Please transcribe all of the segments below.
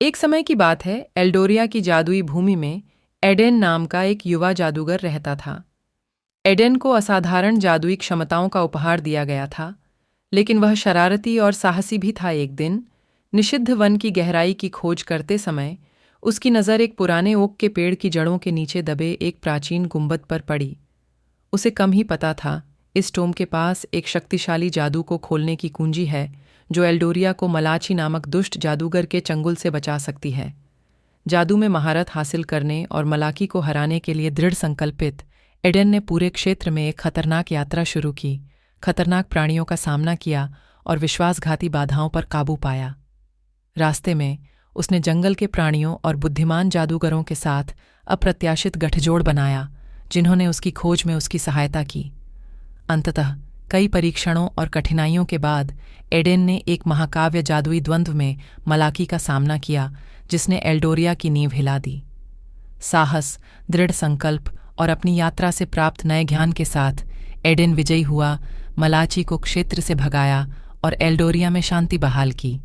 एक समय की बात है, एल्डोरिया की जादुई भूमि में एडेन नाम का एक युवा जादूगर रहता था। एडेन को असाधारण जादुई क्षमताओं का उपहार दिया गया था, लेकिन वह शरारती और साहसी भी था। एक दिन निषिद्ध वन की गहराई की खोज करते समय उसकी नज़र एक पुराने ओक के पेड़ की जड़ों के नीचे दबे एक प्राचीन गुंबद पर पड़ी। उसे कम ही पता था, इस टोम के पास एक शक्तिशाली जादू को खोलने की कुंजी है, जो एल्डोरिया को मलाची नामक दुष्ट जादूगर के चंगुल से बचा सकती है। जादू में महारत हासिल करने और मलाकी को हराने के लिए दृढ़ संकल्पित एडेन ने पूरे क्षेत्र में एक खतरनाक यात्रा शुरू की। खतरनाक प्राणियों का सामना किया और विश्वासघाती बाधाओं पर काबू पाया। रास्ते में उसने जंगल के प्राणियों और बुद्धिमान जादूगरों के साथ अप्रत्याशित गठजोड़ बनाया, जिन्होंने उसकी खोज में उसकी सहायता की। अंततः कई परीक्षणों और कठिनाइयों के बाद एडेन ने एक महाकाव्य जादुई द्वंद्व में मलाकी का सामना किया, जिसने एल्डोरिया की नींव हिला दी। साहस, दृढ़ संकल्प और अपनी यात्रा से प्राप्त नए ज्ञान के साथ एडेन विजयी हुआ, मलाची को क्षेत्र से भगाया और एल्डोरिया में शांति बहाल की।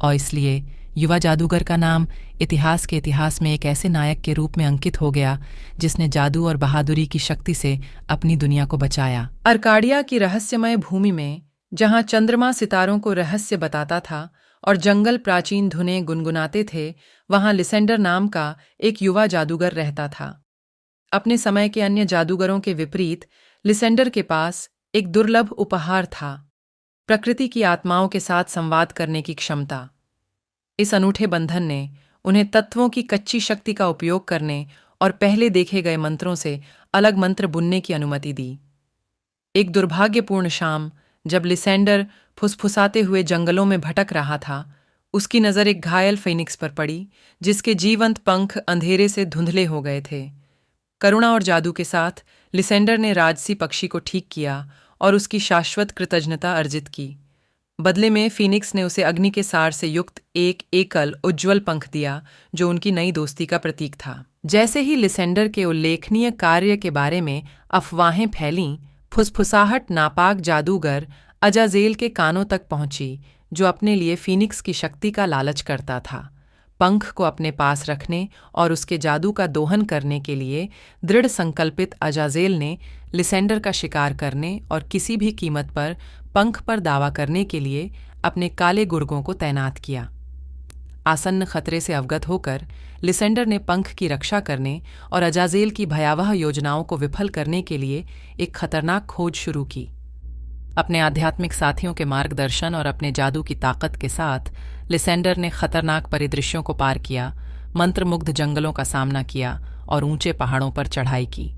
और इसलिए युवा जादूगर का नाम इतिहास के इतिहास में एक ऐसे नायक के रूप में अंकित हो गया, जिसने जादू और बहादुरी की शक्ति से अपनी दुनिया को बचाया। अर्काडिया की रहस्यमय भूमि में, जहां चंद्रमा सितारों को रहस्य बताता था और जंगल प्राचीन धुनें गुनगुनाते थे, वहां लिसेंडर नाम का एक युवा जादूगर रहता था। अपने समय के अन्य जादूगरों के विपरीत लिसेंडर के पास एक दुर्लभ उपहार था, प्रकृति की आत्माओं के साथ संवाद करने की क्षमता। इस अनूठे बंधन ने उन्हें तत्वों की कच्ची शक्ति का उपयोग करने और पहले देखे गए मंत्रों से अलग मंत्र बुनने की अनुमति दी। एक दुर्भाग्यपूर्ण शाम, जब लिसेंडर फुसफुसाते हुए जंगलों में भटक रहा था, उसकी नज़र एक घायल फेनिक्स पर पड़ी, जिसके जीवंत पंख अंधेरे से धुंधले हो गए थे। करुणा और जादू के साथ लिसेंडर ने राजसी पक्षी को ठीक किया और उसकी शाश्वत कृतज्ञता अर्जित की। बदले में फीनिक्स ने उसे अग्नि के सार से युक्त एक एकल उज्ज्वल पंख दिया, जो उनकी नई दोस्ती का प्रतीक था। जैसे ही लिसेंडर के उल्लेखनीय कार्य के बारे में अफवाहें फैलीं, फुसफुसाहट नापाक जादूगर अजाजेल के कानों तक पहुंची, जो अपने लिए फीनिक्स की शक्ति का लालच करता था। पंख को अपने पास रखने और उसके जादू का दोहन करने के लिए दृढ़ संकल्पित अजाजेल ने लिसेंडर का शिकार करने और किसी भी कीमत पर पंख पर दावा करने के लिए अपने काले गुर्गों को तैनात किया। आसन्न खतरे से अवगत होकर लिसेंडर ने पंख की रक्षा करने और अजाजेल की भयावह योजनाओं को विफल करने के लिए एक खतरनाक खोज शुरू की। अपने आध्यात्मिक साथियों के मार्गदर्शन और अपने जादू की ताकत के साथ लिसेंडर ने खतरनाक परिदृश्यों को पार किया, मंत्रमुग्ध जंगलों का सामना किया और ऊंचे पहाड़ों पर चढ़ाई की।